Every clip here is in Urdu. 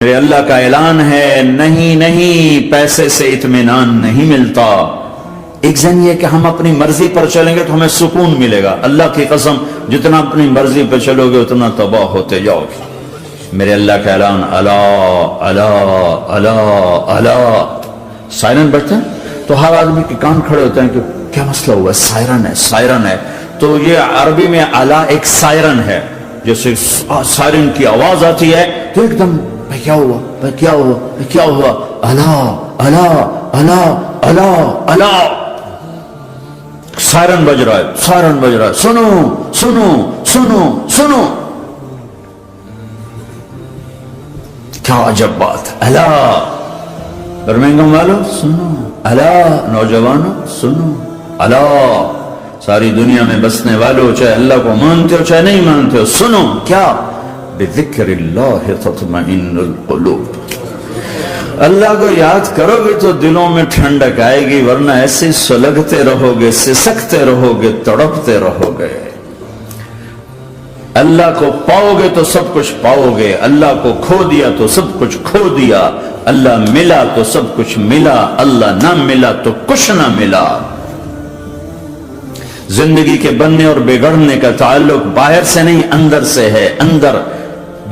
میرے اللہ کا اعلان ہے، نہیں نہیں، پیسے سے اطمینان نہیں ملتا۔ ایک ذہن یہ کہ ہم اپنی مرضی پر چلیں گے تو ہمیں سکون ملے گا۔ اللہ کی قسم، جتنا اپنی مرضی پر چلو گے اتنا تباہ ہوتے جاؤ گے۔ میرے اللہ کا اعلان، الا الا الا الا، سائرن بجتا ہے تو ہر آدمی کے کان کھڑے ہوتے ہیں کہ کیا مسئلہ ہوا ہے، سائرن ہے سائرن ہے۔ تو یہ عربی میں الا ایک سائرن ہے، جیسے سائرن کی آواز آتی ہے تو ایک دم کیا ہوا کیا ہوا کیا ہوا، الا الا الا الا الا، سائرن بج رہا ہے سائرن بج رہا ہے، سنو سنو سنو سنو، کیا عجب بات، الا برمنگم والو سنو، الا نوجوانوں سنو، الا ساری دنیا میں بسنے والوں، چاہے اللہ کو مانتے ہو چاہے نہیں مانتے ہو، سنو، کیا، بذکر اللہ تطمئن القلوب، اللہ کو یاد کرو گے تو دلوں میں ٹھنڈک آئے گی، ورنہ ایسے سلگتے رہو گے، سسکتے رہو گے، تڑپتے رہو گے۔ اللہ کو پاؤ گے تو سب کچھ پاؤ گے، اللہ کو کھو دیا تو سب کچھ کھو دیا، اللہ ملا تو سب کچھ ملا، اللہ نہ ملا تو کچھ نہ ملا۔ زندگی کے بننے اور بگڑنے کا تعلق باہر سے نہیں اندر سے ہے، اندر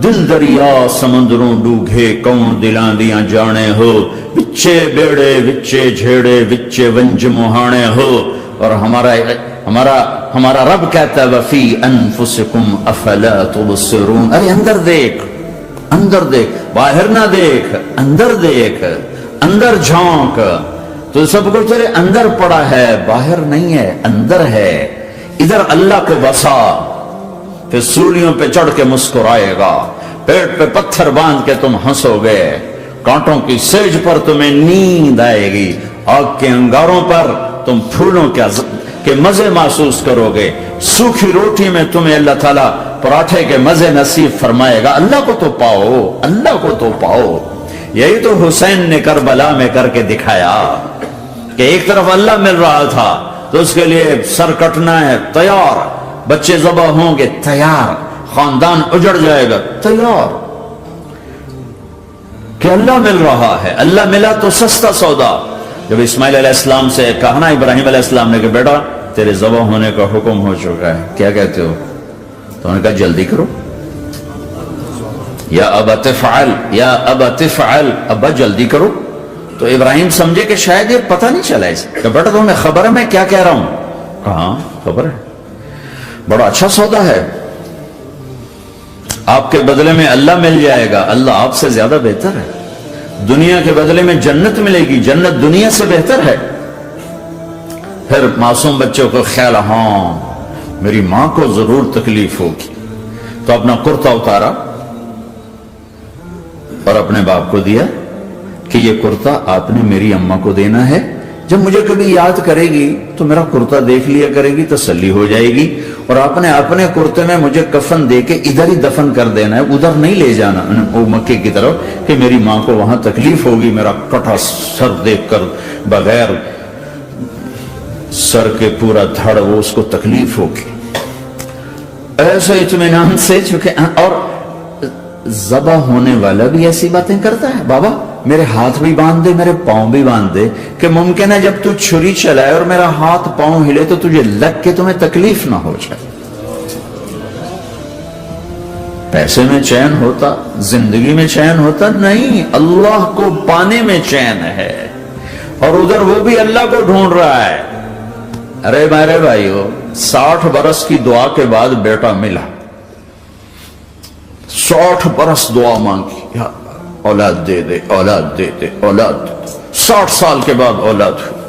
دل دریا سمندروں ڈوگے کون دلاں دیاں جانے ہو، وچے بیڑے وچے جھیڑے وچے ونج مہانے ہو، اور ہمارا رب کہتا ہے وفی انفسکم افلا تبصرون، ارے اندر دیکھ، اندر دیکھ، باہر نہ دیکھ، اندر دیکھ، اندر جھانک، تو سب کچھ تیرے اندر پڑا ہے، باہر نہیں ہے، اندر ہے، ادھر اللہ کو بسا، پھر سولیوں پہ چڑھ کے مسکرائے گا، پیٹ پہ پتھر باندھ کے تم ہنسو گے، کانٹوں کی سیج پر تمہیں نیند آئے گی، آگ کے انگاروں پر تم پھولوں کے مزے محسوس کرو گے، سوکھی روٹی میں تمہیں اللہ تعالیٰ پراٹھے کے مزے نصیب فرمائے گا۔ اللہ کو تو پاؤ، اللہ کو تو پاؤ۔ یہی تو حسین نے کربلا میں کر کے دکھایا کہ ایک طرف اللہ مل رہا تھا تو اس کے لیے سر کٹنا ہے تیار، بچے ذبح ہوں گے تیار، خاندان اجڑ جائے گا تیار، کہ اللہ مل رہا ہے، اللہ ملا تو سستا سودا۔ جب اسماعیل علیہ السلام سے کہا نا ابراہیم علیہ السلام نے کہ بیٹا تیرے ذبح ہونے کا حکم ہو چکا ہے، کیا کہتے ہو؟ تو انہوں نے کہا جلدی کرو، یا ابا تفعل یا ابا تفعل، ابا جلدی کرو۔ تو ابراہیم سمجھے کہ شاید یہ پتہ نہیں چلا اسے، کہ بیٹا تمہیں خبر ہے میں کیا کہہ رہا ہوں؟ کہاں خبر ہے، بڑا اچھا سودا ہے، آپ کے بدلے میں اللہ مل جائے گا، اللہ آپ سے زیادہ بہتر ہے، دنیا کے بدلے میں جنت ملے گی، جنت دنیا سے بہتر ہے۔ پھر معصوم بچوں کو خیال، ہاں میری ماں کو ضرور تکلیف ہوگی، تو اپنا کرتا اتارا اور اپنے باپ کو دیا کہ یہ کرتا آپ نے میری اماں کو دینا ہے، جب مجھے کبھی یاد کرے گی تو میرا کرتا دیکھ لیا کرے گی، تسلی ہو جائے گی، اور آپ نے اپنے کرتے میں مجھے کفن دے کے ادھر ہی دفن کر دینا ہے، ادھر نہیں لے جانا وہ مکے کی طرف، کہ میری ماں کو وہاں تکلیف ہوگی، میرا کٹا سر دیکھ کر بغیر سر کے پورا دھڑ وہ اس کو تکلیف ہوگی۔ ایسے اطمینان سے، چونکہ اور ذبح ہونے والا بھی ایسی باتیں کرتا ہے، بابا میرے ہاتھ بھی باندھ دے میرے پاؤں بھی باندھ دے، کہ ممکن ہے جب تو چھری چلائے اور میرا ہاتھ پاؤں ہلے تو تجھے لگ کے تمہیں تکلیف نہ ہو جائے۔ پیسے میں چین ہوتا، زندگی میں چین ہوتا نہیں، اللہ کو پانے میں چین ہے، اور ادھر وہ بھی اللہ کو ڈھونڈ رہا ہے۔ ارے میرے بھائیو، 60 برس کی دعا کے بعد بیٹا ملا، 60 برس دعا مانگی، یا اولاد دے دے اولاد دے دے اولاد دے دے، 60 سال کے بعد اولاد ہوئی،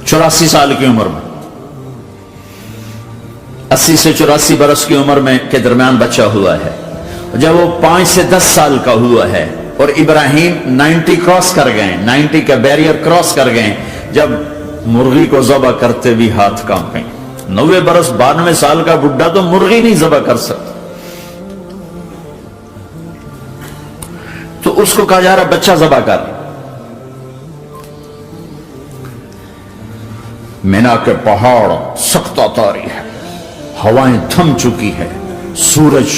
84 سال کی عمر میں، 80 سے 84 برس کی عمر میں کے درمیان بچہ ہوا ہے۔ جب وہ 5 سے 10 سال کا ہوا ہے اور ابراہیم 90 کراس کر گئے، 90 کا بیریئر کراس کر گئے، جب مرغی کو ذبح کرتے بھی ہاتھ کانپے، 90 برس 92 سال کا بڈھا تو مرغی نہیں ذبح کر سکتا، تو اس کو کہا جا رہا بچہ ذبح کر۔ مینا کے پہاڑ سخت تاری ہے، ہوائیں تھم چکی ہے، سورج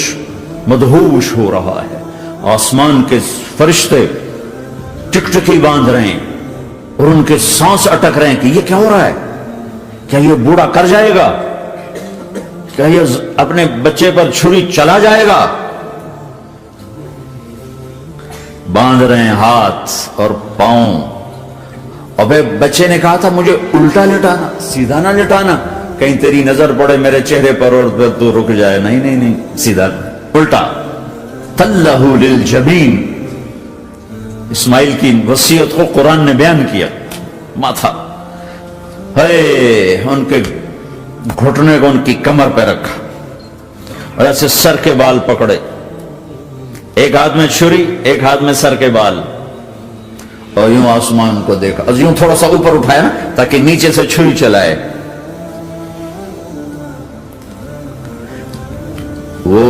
مدہوش ہو رہا ہے. آسمان کے فرشتے ٹکٹکی باندھ رہے ہیں اور ان کے سانس اٹک رہے ہیں کہ یہ کیا ہو رہا ہے؟ کیا یہ بوڑھا کر جائے گا؟ کیا یہ اپنے بچے پر چھری چلا جائے گا؟ باندھ رہے ہیں ہاتھ اور پاؤں. اور بچے نے کہا تھا مجھے الٹا لٹانا، سیدھا نہ لٹانا، کہیں تیری نظر پڑے میرے چہرے پر اور تو رک جائے. نہیں نہیں نہیں، سیدھا الٹا. تلہ للجبین، اسماعیل کی وصیت کو قرآن نے بیان کیا. ماتھا ہے ان کے گھٹنے کو ان کی کمر پہ رکھا اور ایسے سر کے بال پکڑے، ایک ہاتھ میں چھری ایک ہاتھ میں سر کے بال، اور یوں آسمان کو دیکھا، یوں تھوڑا سا اوپر اٹھایا نا تاکہ نیچے سے چھری چلائے. وہ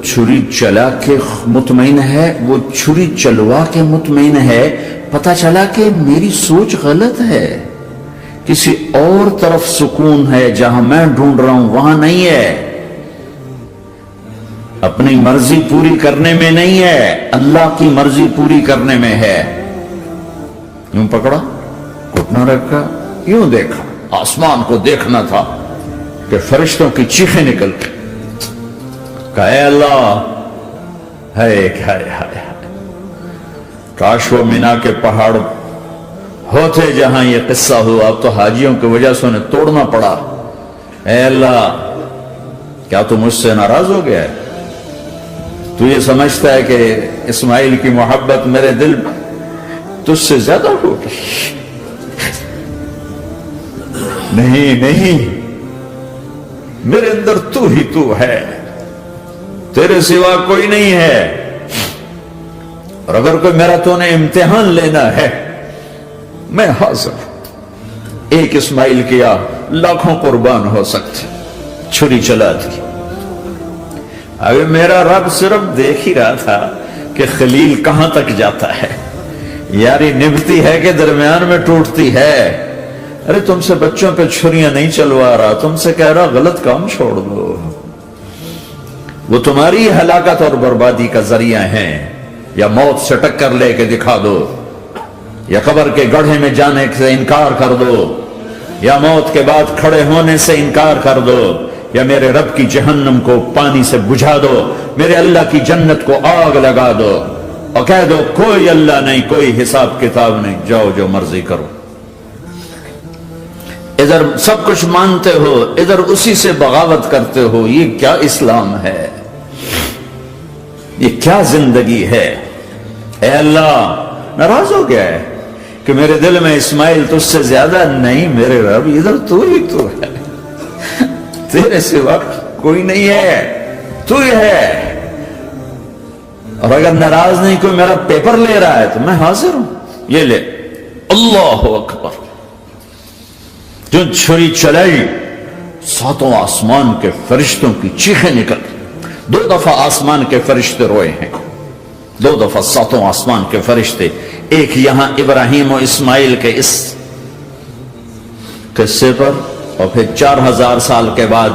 چھری چلا کے مطمئن ہے، وہ چھری چلوا کے مطمئن ہے. پتہ چلا کہ میری سوچ غلط ہے، کسی اور طرف سکون ہے، جہاں میں ڈھونڈ رہا ہوں وہاں نہیں ہے. اپنی مرضی پوری کرنے میں نہیں ہے، اللہ کی مرضی پوری کرنے میں ہے. یوں پکڑا، گھٹنا رکھا، یوں دیکھا. آسمان کو دیکھنا تھا کہ فرشتوں کی چیخیں نکل گئی. کہا اے اللہ، ہے کاش وہ مینا کے پہاڑ ہوتے جہاں یہ قصہ ہوا. اب تو حاجیوں کی وجہ سے انہیں توڑنا پڑا. اے اللہ، کیا تو مجھ سے ناراض ہو گیا ہے؟ تو یہ سمجھتا ہے کہ اسماعیل کی محبت میرے دل تجھ سے زیادہ ہوگی؟ نہیں نہیں، میرے اندر تو ہی تو ہے، تیرے سوا کوئی نہیں ہے. اور اگر کوئی میرا تو نے امتحان لینا ہے، میں حاضر ہوں. ایک اسماعیل کیا لاکھوں قربان ہو سکتے. چھری چلا دی. ابھی میرا رب صرف دیکھ ہی رہا تھا کہ خلیل کہاں تک جاتا ہے. یاری نبھتی ہے کہ درمیان میں ٹوٹتی ہے. ارے تم سے بچوں پہ چھریاں نہیں چلوا رہا، تم سے کہہ رہا غلط کام چھوڑ دو. وہ تمہاری ہلاکت اور بربادی کا ذریعہ ہیں. یا موت سے ٹکر لے کے دکھا دو، یا قبر کے گڑھے میں جانے سے انکار کر دو، یا موت کے بعد کھڑے ہونے سے انکار کر دو، یا میرے رب کی جہنم کو پانی سے بجھا دو، میرے اللہ کی جنت کو آگ لگا دو اور کہہ دو کوئی اللہ نہیں، کوئی حساب کتاب نہیں، جاؤ جو مرضی کرو. ادھر سب کچھ مانتے ہو، ادھر اسی سے بغاوت کرتے ہو. یہ کیا اسلام ہے؟ یہ کیا زندگی ہے؟ اے اللہ، ناراض ہو گیا ہے کہ میرے دل میں اسماعیل تجھ سے زیادہ نہیں. میرے رب ادھر تو ہی تو ہے، تیرے سوا کوئی نہیں ہے، تو ہی ہے. اور اگر ناراض نہیں کوئی میرا پیپر لے رہا ہے تو میں حاضر ہوں. یہ لے. اللہ اکبر. جو چھری چلائی، ساتوں آسمان کے فرشتوں کی چیخیں نکل. 2 دفعہ آسمان کے فرشتے روئے ہیں، 2 دفعہ ساتوں آسمان کے فرشتے. ایک یہاں ابراہیم و اسماعیل کے اس قصے پر، اور پھر 4000 سال کے بعد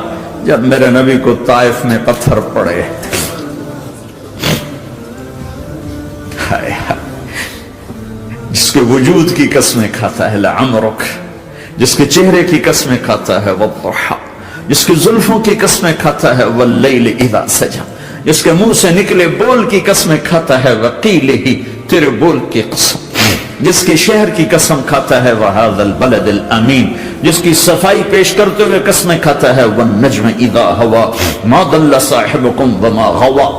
جب میرے نبی کو طائف میں پتھر پڑے. جس کے وجود کی قسمیں کھاتا ہے لعمرک، جس کے چہرے کی قسمیں کھاتا ہے والضحى، جس کی زلفوں کی قسمیں کھاتا ہے واللیل اذا سجا، جس کے منہ سے نکلے بول کی قسمیں کھاتا ہے وقیلہ، تیرے بول کی قسم، جس کی شہر کی قسم کھاتا ہے وہذا البلد الامین، جس کی صفائی پیش کرتے ہوئے قسمیں کھاتا ہے والنجم اذا ہوا ما ضل صاحبکم وما غوا،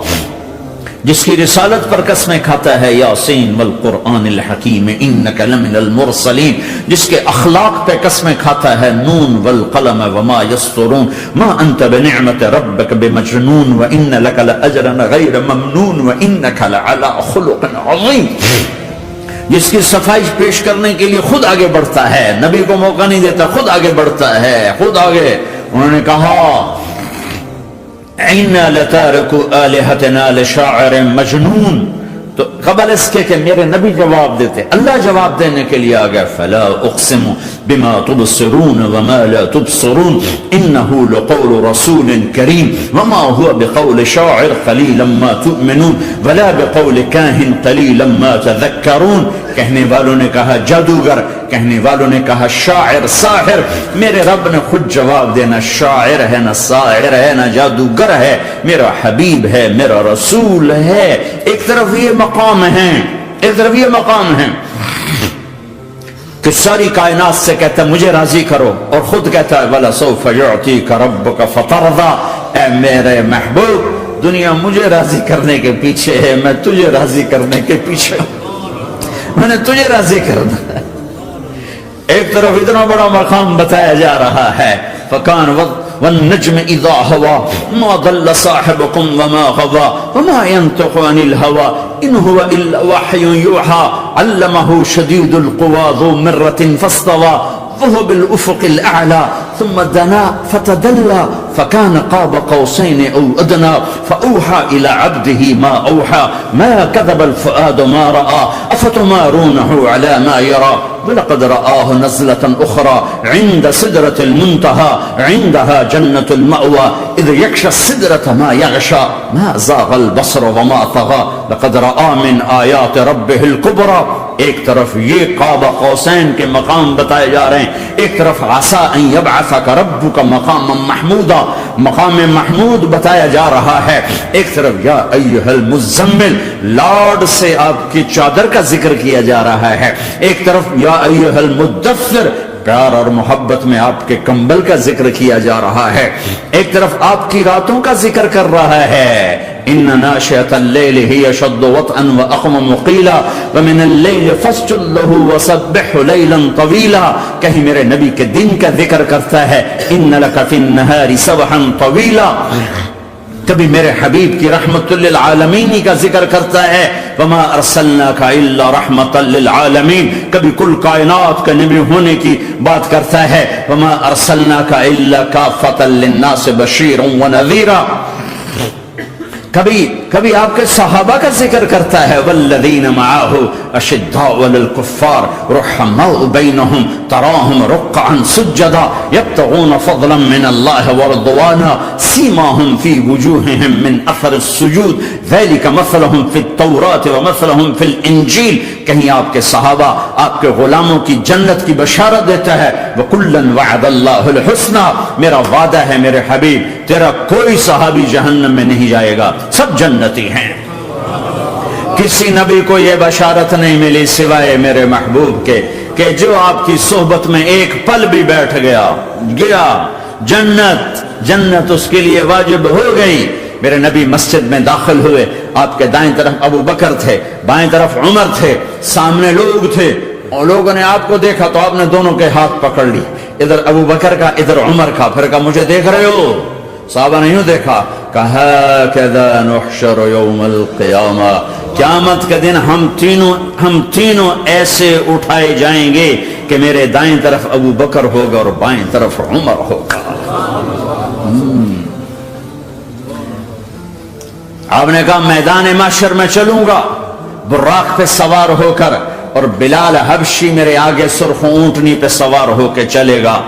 جس کی رسالت پر قسمیں کھاتا ہے یاسین والقرآن الحکیم انک لمن المرسلین، جس کے اخلاق پہ قسمیں کھاتا ہے نون والقلم وما یسطرون ما انت بنعمت ربک بمجنون وان لک لاجرا غیر ممنون وانک لعلی خلق عظیم، جس کی صفائی پیش کرنے کے لیے خود آگے بڑھتا ہے، نبی کو موقع نہیں دیتا، خود آگے بڑھتا ہے، خود آگے. انہوں نے کہا اِنَّا لَتَارِكُ آلِهَتِنَا لِشَاعِرٍ مَجْنُونَ، تو قبل اس کے کہ میرے نبی جواب دیتے، اللہ جواب دینے کے لیے آ گیا، فلا اقسم بما تبصرون وما لا تبصرون انه لقول رسول کریم وما هو بقول شاعر قلیلا ما تؤمنون ولا بقول کاہن قلیلا ما تذکرون. کہنے والوں نے کہا جادوگر، کہنے والوں نے کہا شاعر، ساحر. میرے رب نے خود جواب دینا، شاعر ہے نہ ساحر ہے نہ جادوگر ہے، میرا حبیب ہے، میرا رسول ہے. ایک طرف یہ مقام ہے، ایک طرف یہ مقام ہے کہ ساری کائنات سے کہتا ہے مجھے راضی کرو، اور خود کہتا ہے وَلَسَوْفَ يُعْطِيكَ رَبُّكَ فَتَرْضَىٰ. اے میرے محبوب، دنیا مجھے راضی کرنے کے پیچھے ہے، میں تجھے راضی کرنے کے پیچھے ہوں، میں نے تجھے راضی کرنا ہے. ایک طرف اتنا بڑا مقام بتایا جا رہا ہے، فَكَانَ وَالنَّجْمِ إِذَا هَوَىٰ مَا ضَلَّ صَاحِبُكُمْ وَمَا غَوَىٰ وَمَا يَنطِقُ عَنِ الْهَوَىٰ إِنْ هُوَ إِلَّا وَحْيٌ يُوحَىٰ عَلَّمَهُ شَدِيدُ الْقُوَىٰ ذُو مِرَّةٍ فَاسْتَوَىٰ وَهُوَ بِالْأُفُقِ الْأَعْلَىٰ ثُمَّ دَنَا فَتَدَلَّىٰ فَكَانَ قَابَ قَوْسَيْنِ أَوْ أَدْنَىٰ فَأَوْحَىٰ إِلَىٰ عَبْدِهِ مَا أَوْحَىٰ مَا كَذَبَ الْفُؤَادُ مَا رَأَىٰ أَفَتُمَارُونَهُ عَلَىٰ مَا يَرَىٰ وَلَقَدْ رَآهُ نَزْلَةً أُخْرَىٰ عِندَ سِدْرَةِ الْمُنتَهَىٰ عِندَهَا جَنَّةُ الْمَأْوَىٰ إِذْ يَغْشَى السِّدْرَةَ مَا يَغْشَىٰ مَا زَاغَ الْبَصَرُ وَمَا طَغَىٰ لَقَدْ رَآ مِنْ آيَاتِ رَبِّهِ الْكُبْرَىٰ. ایک طرف یہ قاب قوسین کے مقام بتائے جا رہے ہیں، ایک طرف عسیٰ ان یبعثک ربک مقاما محمودا، مقام محمود بتایا جا رہا ہے. ایک طرف یا ایھا المزمل، لاڈ سے آپ کی چادر کا ذکر کیا جا رہا ہے. ایک طرف یا ایھا المدثر، پیار اور محبت میں آپ کے کمبل کا ذکر کیا جا رہا ہے. ایک طرف آپ کی راتوں کا ذکر کر رہا ہے، ان ناشئۃ اللیل ہی اشد وطئا واقوم قیلا ومن اللیل فاسجد لہ وسبحہ لیلا طویلا. کہیں میرے نبی کے دن کا ذکر کرتا ہے، ان لک فی النہار سبحا طویلا. کبھی میرے حبیب کی رحمت للعالمین کا ذکر کرتا ہے، وما ارسلناک الا رحمۃ للعالمین. کبھی کل کائنات کا نبی ہونے کی بات کرتا ہے، وما ارسلناک الا کافۃ للناس بشیرا ونذیرا. کبھی آپ کے صحابہ کا ذکر کرتا ہے، والذین معہ اشداء علی الکفار رحماء بینہم تراہم رکعا سجدا یبتغون فضلا من اللہ ورضوانا سیماہم فی وجوہہم من اثر السجود ذلک مثلہم فی التوراۃ ومثلہم فی الانجیل. کہیں آپ کے صحابہ آپ کے غلاموں کی جنت کی بشارت دیتا ہے، وکلا وعد اللہ الحسنى. میرا وعدہ ہے میرے حبیب، تیرا کوئی صحابی جہنم میں نہیں جائے گا، سب جنتی ہیں. کسی نبی کو یہ بشارت نہیں ملی سوائے میرے محبوب کے کہ جو آپ کی صحبت میں ایک پل بھی بیٹھ گیا جنت اس کے لیے واجب ہو گئی. میرے نبی مسجد میں داخل ہوئے، آپ کے دائیں طرف ابو بکر تھے، بائیں طرف عمر تھے، سامنے لوگ تھے، اور لوگوں نے آپ کو دیکھا تو آپ نے دونوں کے ہاتھ پکڑ لی، ادھر ابو بکر کا ادھر عمر کا. پھر کہا مجھے دیکھ رہے ہو؟ صحابہ نہیں دیکھا. کہا کذا نحشر یوم القیامہ، قیامت کے دن ہم تینوں ایسے اٹھائے جائیں گے کہ میرے دائیں طرف ابو بکر ہوگا اور بائیں طرف عمر ہوگا. آپ نے کہا میدان محشر میں چلوں گا براق پہ سوار ہو کر، اور بلال حبشی میرے آگے سرخ اونٹنی پہ سوار ہو کے چلے گا.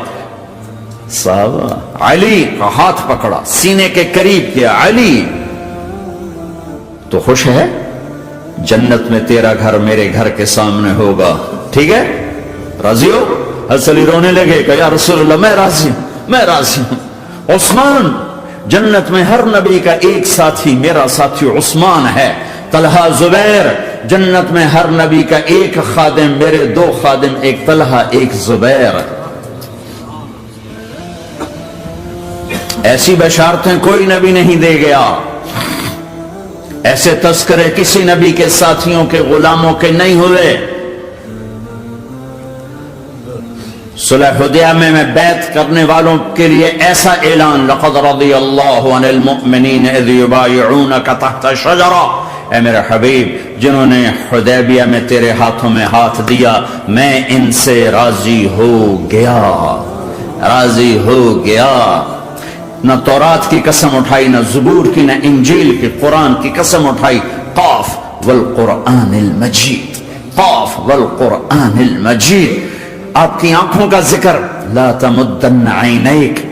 صحابہ علی کا ہاتھ پکڑا، سینے کے قریب کیا. علی تو خوش ہے؟ جنت میں تیرا گھر میرے گھر کے سامنے ہوگا، ٹھیک ہے؟ راضی ہو؟ حضرت علی رونے لگے کہ یا رسول اللہ میں راضی ہوں. عثمان، جنت میں ہر نبی کا ایک ساتھی میرا ساتھی عثمان ہے. طلحہ زبیر، جنت میں ہر نبی کا ایک خادم میرے دو خادم، ایک طلحہ ایک زبیر. ایسی بشارتیں کوئی نبی نہیں دے گیا، ایسے تذکرے کسی نبی کے ساتھیوں کے غلاموں کے نہیں ہوئے. صلح حدیبیہ میں بیعت کرنے والوں کے لیے ایسا اعلان، لقد رضی اللہ عن المؤمنین اذ یبایعونک تحت الشجرہ. اے میرے حبیب، جنہوں نے حدیبیہ میں تیرے ہاتھوں میں ہاتھ دیا، میں ان سے راضی ہو گیا. نہ تورات کی قسم اٹھائی، نہ زبور کی، نہ انجیل کی، قرآن کی قسم اٹھائی. قاف والقرآن المجید، قاف والقرآن المجید. آپ کی آنکھوں کا ذکر لا تمدن عینیک،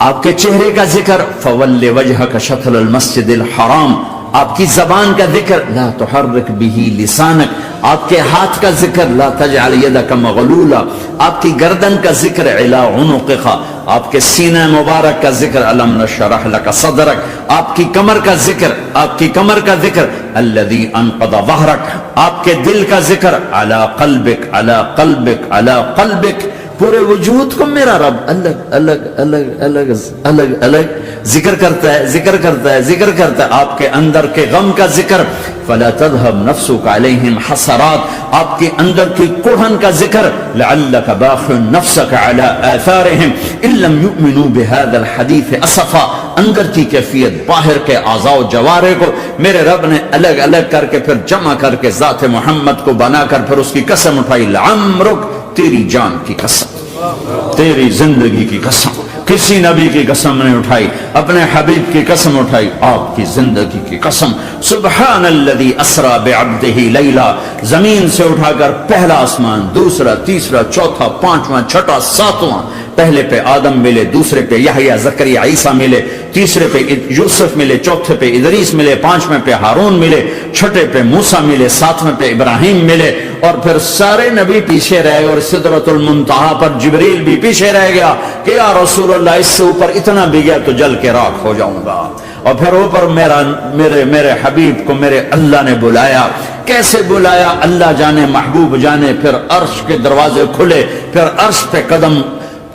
آپ کے چہرے کا ذکر فول وجہک شطر المسجد الحرام، آپ کی زبان کا ذکر لا تحرک بہ لسانک، آپ کے ہاتھ کا ذکر لا تجعل یدک مغلولا، آپ کی گردن کا ذکر علی عنقک، آپ کے سینہ مبارک کا ذکر الم نشرح لک صدرک، آپ کی کمر کا ذکر، آپ کی کمر کا ذکر الذی انقض ظہرک، آپ کے دل کا ذکر علی قلبک علی قلبک علی قلبک. پورے وجود کو میرا رب الگ الگ الگ الگ الگ الگ ذکر کرتا ہے، ذکر کرتا ہے، ذکر کرتا ہے. آپ کے اندر کے غم کا ذکر فلا تذهب نفسك عليهم حسرات، آپ کے اندر کی کڑھن کا ذکر لعلك باخع نفسك على آثارهم ان لم يؤمنوا بهذا الحديث اسفا. اندر کی کیفیت باہر کے اعضاء و جوارح کو میرے رب نے الگ الگ کر کے پھر جمع کر کے ذات محمد کو بنا کر پھر اس کی قسم اٹھائی لعمرک، تیری جان کی قسم، تیری زندگی کی قسم. کسی نبی کی قسم نہیں اٹھائی، اپنے حبیب کی قسم اٹھائی، آپ کی زندگی کی قسم. سبحان الذی اسری بعبدہ لیلا، زمین سے اٹھا کر پہلا آسمان، دوسرا، تیسرا، چوتھا، پانچواں، چھٹا، ساتواں. پہلے پہ آدم ملے، دوسرے پہ یحییٰ، زکریا، عیسیٰ ملے، تیسرے پہ یوسف ملے، چوتھے پہ ادریس ملے، پانچویں پہ ہارون ملے، چھٹے پہ موسیٰ ملے، ساتویں پہ ابراہیم ملے، اور پھر سارے نبی پیچھے رہے اور سدرۃ المنتہا پر جبریل بھی پیچھے رہ گیا کہ یا رسول اللہ اس سے اوپر اتنا بھی گیا تو جل کے راکھ ہو جاؤں گا. اور پھر اوپر میرے حبیب کو میرے اللہ نے بلایا. کیسے بلایا اللہ جانے، محبوب جانے. پھر عرش کے دروازے کھلے، پھر عرش پہ قدم.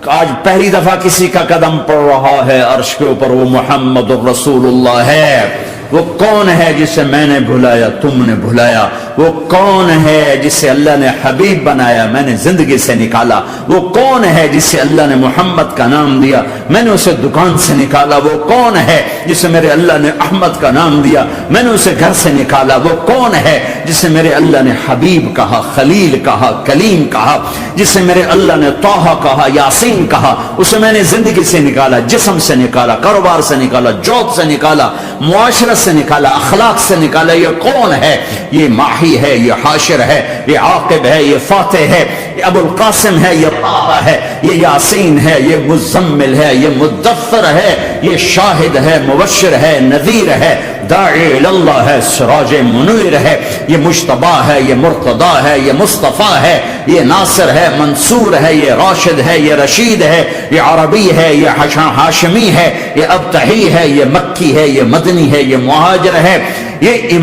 آج پہلی دفعہ کسی کا قدم پڑ رہا ہے عرش کے اوپر، وہ محمد الرسول اللہ ہے. وہ کون ہے جسے میں نے بھلایا، تم نے بھلایا؟ وہ کون ہے جسے اللہ نے حبیب بنایا، میں نے زندگی سے نکالا؟ وہ کون ہے جسے اللہ نے محمد کا نام دیا، میں نے اسے دکان سے نکالا؟ وہ کون ہے جسے میرے اللہ نے احمد کا نام دیا، میں نے اسے گھر سے نکالا؟ وہ کون ہے جسے میرے اللہ نے حبیب کہا، خلیل کہا، کلیم کہا، جسے میرے اللہ نے طہ کہا، یاسین کہا؟ اسے میں نے زندگی سے نکالا، جسم سے نکالا، کاروبار سے نکالا، جاب سے نکالا، معاشرت سے نکالا، اخلاق سے نکالا. یہ کون ہے؟ یہ ماہی ہے، یہ حاشر ہے، یہ عاقب ہے، یہ فاتح ہے، یہ ابو القاسم ہے، یہ طه ہے، یہ یاسین ہے، یہ مزمل ہے، یہ مدثر ہے، یہ شاہد ہے، مبشر ہے، نذیر ہے، داعی اللہ ہے، سراج منیر ہے، یہ مجتبی ہے، یہ مرتضی ہے، یہ مصطفیٰ ہے، یہ ناصر ہے، منصور ہے، یہ راشد ہے، یہ رشید ہے، یہ عربی ہے، یہ ہاشمی ہے، یہ ابتحی ہے، یہ مکی ہے، یہ مدنی ہے، یہ مہاجر ہے، یہ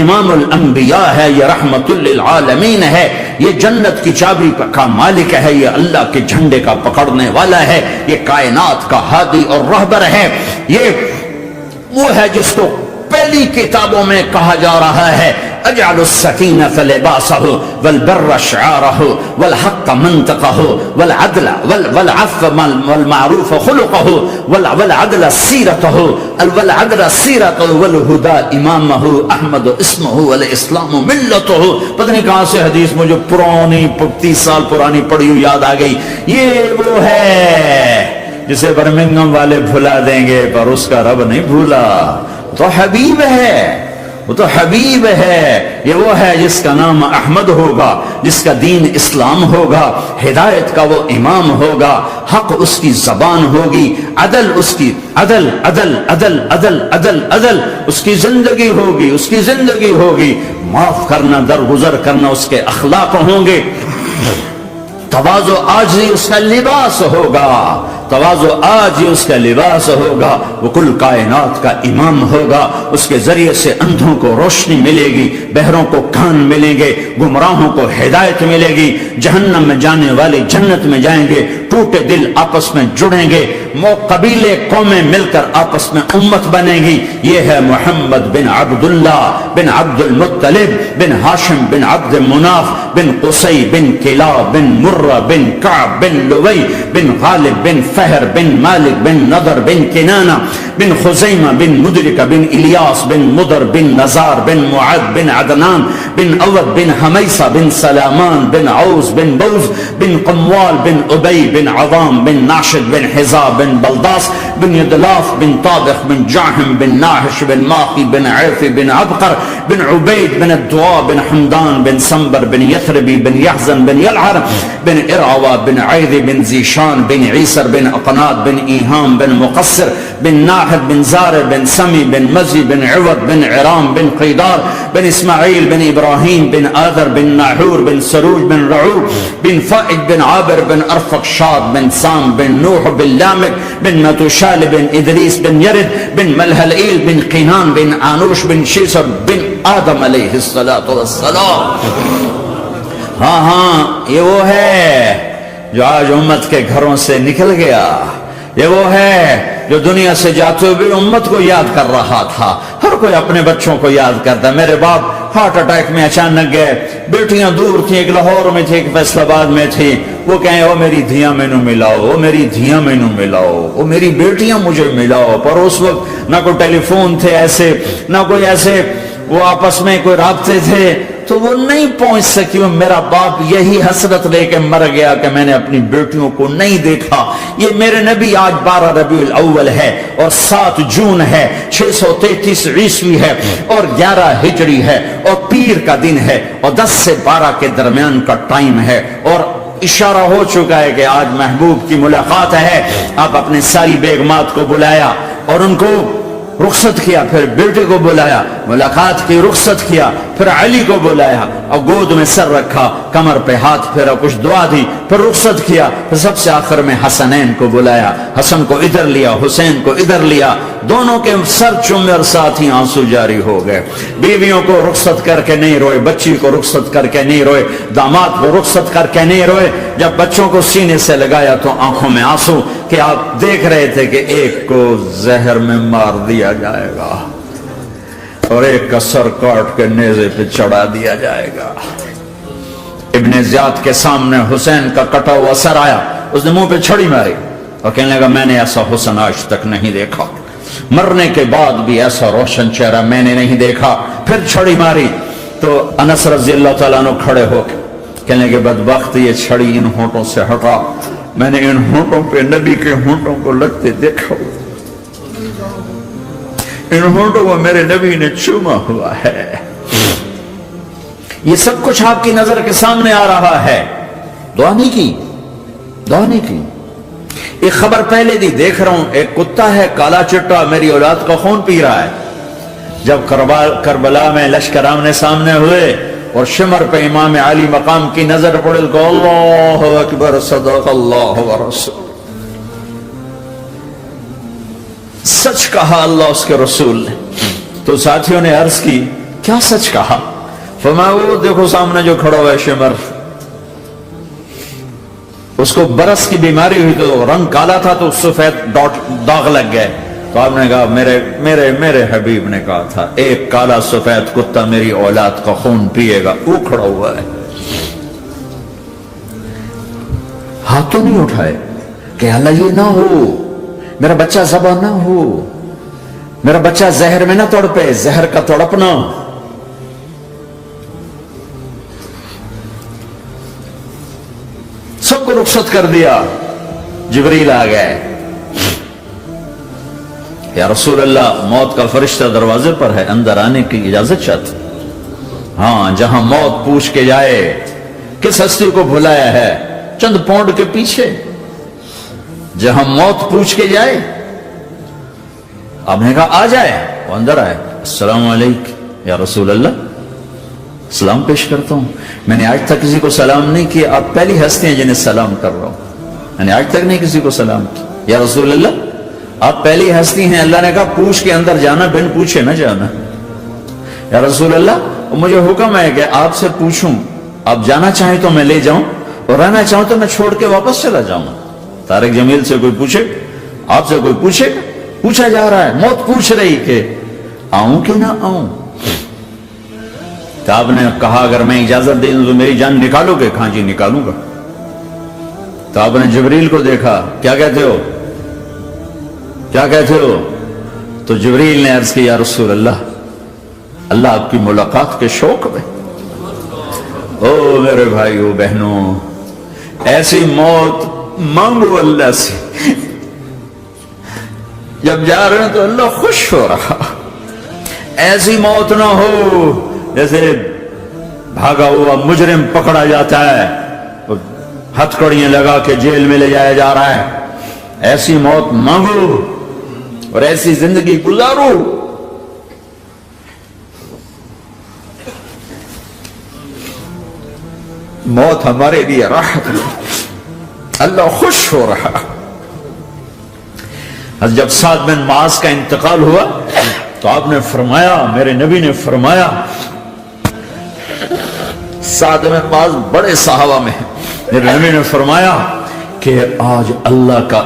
امام الانبیاء ہے، یہ رحمت للعالمین ہے، یہ جنت کی چابی کا مالک ہے، یہ اللہ کے جھنڈے کا پکڑنے والا ہے، یہ کائنات کا ہادی اور رہبر ہے. یہ وہ ہے جس کو پہلی کتابوں میں کہا جا رہا ہے اجعل السکینۃ لباسہ والبر شعارہ والحق منطقہ والعدل والعفو والمعروف خلقہ والعدل سیرتہ والعدل سیرتہ والہدى امامہ احمد اسمہ والاسلام ملتہ. پتہ نہیں کہاں سے حدیث مجھے پرانی 30 سال پرانی پڑھی ہوئی یاد آ گئی. یہ وہ ہے جسے برمنگم والے بھلا دیں گے پر اس کا رب نہیں بھولا. تو حبیب ہے، وہ تو حبیب ہے. یہ وہ ہے جس کا نام احمد ہوگا، جس کا دین اسلام ہوگا، ہدایت کا وہ امام ہوگا، حق اس کی زبان ہوگی، عدل اس کی عدل عدل عدل عدل عدل عدل اس کی زندگی ہوگی، اس کی زندگی ہوگی. معاف کرنا، درگزر کرنا اس کے اخلاق ہوں گے. تواضع عاجزی اس کا لباس ہوگا، تواضع عاجزی اس کا لباس ہوگا. وہ کل کائنات کا امام ہوگا. اس کے ذریعے سے اندھوں کو روشنی ملے گی، بہروں کو کان ملیں گے، گمراہوں کو ہدایت ملے گی. جہنم میں جانے والے جنت میں جائیں گے. ٹوٹے دل آپس میں جڑیں گے، قبیلے قومیں مل کر آپس میں امت بنے گی. یہ ہے محمد بن عبداللہ بن عبد المطلب بن ہاشم بن عبد مناف بن قصی بن کلاب بن مرہ بن کعب بن لوی بن غالب بن فہر بن مالک بن نضر بن کنانہ بن خزیمہ بن مدرکہ بن الیاس بن مدر بن نزار بن معد بن عدنان بن اود بن حمیسہ بن سلامان بن عوز بن بوز بن قموال بن ابی بن عظام بن ناشد بن حزا بن بلداس بن يدلاف بن طابخ بن جاحم بن ناحش بن ماقي بن عيفي بن عبقر بن عبيد بن الدواء بن حمدان بن سنبر بن يثربي بن يحزن بن يلعر بن إرعوى بن عيذي بن زيشان بن عيسر بن أقناط بن إيهام بن مقصر بن ناحد بن زارع بن سمي بن مزي بن عوض بن عرام بن قيدار بن إسماعيل بن إبراهيم بن آذر بن ناحور بن سروج بن رعوب بن فائد بن عابر بن أرفق شاد بن سام بن نوح بن لامك بن متوشال بن إدريس بن يرد بن ملهلئيل بن قينان بن آنوش بن شيسر بن آدم علیہ الصلاۃ والسلام. ہاں یہ وہ ہے جو آج امت کے گھروں سے نکل گیا. یہ وہ ہے جو دنیا سے جاتے ہوئے امت کو یاد کر رہا تھا. ہر کوئی اپنے بچوں کو یاد کرتا. میرے باپ ہارٹ اٹیک میں اچانک گئے. بیٹیاں دور تھیں, ایک لاہور میں تھی, ایک فیصل آباد میں تھی. وہ کہیں او میری دھیاں مینو ملاؤ, وہ میری دھیاں مینو ملاؤ, وہ میری بیٹیاں مجھے ملاؤ. پر اس وقت نہ کوئی ٹیلی فون تھے ایسے, نہ کوئی ایسے وہ آپس میں کوئی رابطے تھے, تو وہ نہیں پہنچ سکی. میرا باپ یہی حسرت لے کے مر گیا کہ میں نے اپنی بیٹیوں کو نہیں دیکھا. یہ میرے نبی آج 12 ربیع الاول ہے اور 7 جون ہے, 633 عیسوی ہے اور 11 ہجری ہے اور پیر کا دن ہے اور 10 سے 12 کے درمیان کا ٹائم ہے. اور اشارہ ہو چکا ہے کہ آج محبوب کی ملاقات ہے. آپ اپنے ساری بیگمات کو بلایا اور ان کو رخصت کیا, پھر بیٹے کو بلایا, ملاقات کی, رخصت کیا, پھر علی کو بلایا اور گود میں سر رکھا, کمر پہ ہاتھ پھیرا, کچھ دعا دی, پھر رخصت کیا, پھر سب سے آخر میں حسنین کو بلایا. حسن کو ادھر لیا, حسین کو ادھر لیا, دونوں کے سر چومے اور ساتھ ہی آنسو جاری ہو گئے. بیویوں کو رخصت کر کے نہیں روئے, بچی کو رخصت کر کے نہیں روئے, داماد کو رخصت کر کے نہیں روئے. جب بچوں کو سینے سے لگایا تو آنکھوں میں آنسو, کہ آپ دیکھ رہے تھے کہ ایک کو زہر میں مار دیا جائے گا اور ایک کا سر کاٹ کے نیزے پہ چڑھا دیا جائے گا. ابن زیاد کے سامنے حسین کا کٹا ہوا سر آیا, اس نے منہ پہ چھڑی ماری اور کہنے لگا میں نے ایسا حسن آج تک نہیں دیکھا, مرنے کے بعد بھی ایسا روشن چہرہ میں نے نہیں دیکھا. پھر چھڑی ماری تو انس رضی اللہ تعالیٰ عنہ کھڑے ہو کے کہنے کے بدبخت یہ چھڑی ان ہونٹوں سے ہٹا, میں نے ان ہونٹوں پہ نبی کے ہونٹوں کو لگتے دیکھا, ان ہونٹوں کو میرے نبی نے چوما ہوا ہے. یہ سب کچھ آپ کی نظر کے سامنے آ رہا ہے. دعا نہیں کی, دعا نہیں کی. ایک خبر پہلے دی دیکھ رہا ہوں, ایک کتا ہے کالا چٹا میری اولاد کا خون پی رہا ہے. جب کربلا میں لشکر آمنے سامنے ہوئے اور شمر پہ امام علی مقام کی نظر پڑے تو اللہ اکبر صدق اللہ ورسول, سچ کہا اللہ اس کے رسول نے. تو ساتھیوں نے عرض کی کیا سچ کہا؟ فرمایا وہ دیکھو سامنے جو کھڑا ہوا ہے شمر, اس کو برس کی بیماری ہوئی تو رنگ کالا تھا تو سفید داغ لگ گئے. تو آپ نے کہا میرے حبیب نے کہا تھا ایک کالا سفید کتا میری اولاد کا خون پیے گا, وہ کھڑا ہوا ہے. ہاتھ تو نہیں اٹھائے کہ اللہ یہ نہ ہو, میرا بچہ ذبح نہ ہو, میرا بچہ زہر میں نہ تڑپے, زہر کا تڑپنا. سب کو رخصت کر دیا. جبریل آ گئے, یا رسول اللہ موت کا فرشتہ دروازے پر ہے, اندر آنے کی اجازت چاہتے. ہاں, جہاں موت پوچھ کے جائے کس ہستی کو بھلایا ہے, چند پونڈ کے پیچھے, جہاں موت پوچھ کے جائے. آپ نے کہا آ جائے, وہ اندر آئے. السلام علیکم یا رسول اللہ, سلام پیش کرتا ہوں. میں نے آج تک کسی کو سلام نہیں کیا, آپ پہلی ہستی ہیں جنہیں سلام کر رہا ہوں. میں نے آج تک نہیں کسی کو سلام کیا. یا رسول اللہ آپ پہلی ہستی ہیں. اللہ نے کہا پوچھ کے اندر جانا, بن پوچھے نہ جانا. یا رسول اللہ مجھے حکم ہے کہ آپ سے پوچھوں, آپ جانا چاہیں تو میں لے جاؤں اور رہنا چاہوں تو میں چھوڑ کے واپس چلا جاؤں. طارق جمیل سے کوئی پوچھے, آپ سے کوئی پوچھے, پوچھا جا رہا ہے. موت پوچھ رہی کہ آؤں کہ نہ آؤں. تو آپ نے کہا اگر میں اجازت دے دوں تو میری جان نکالو گے؟ کہاں جی نکالوں گا. تو آپ نے جبریل کو دیکھا, کیا کہتے ہو, کیا کہتے ہو؟ تو جبریل نے عرض کی یا رسول اللہ, اللہ آپ کی ملاقات کے شوق میں. او میرے بھائیو بہنوں, ایسی موت مانگو اللہ سے. جب جا رہے ہیں تو اللہ خوش ہو رہا. ایسی موت نہ ہو جیسے بھاگا ہوا مجرم پکڑا جاتا ہے اور ہتھکڑیاں لگا کے جیل میں لے جایا جا رہا ہے. ایسی موت مانگو اور ایسی زندگی گزارو. موت ہمارے لیے راحت ہے. اللہ خوش ہو رہا. جب سعد بن معاذ کا انتقال ہوا تو آپ نے فرمایا, میرے نبی نے فرمایا, سعد بن معاذ بڑے صحابہ میں ہیں, میرے نبی نے فرمایا کہ آج اللہ کا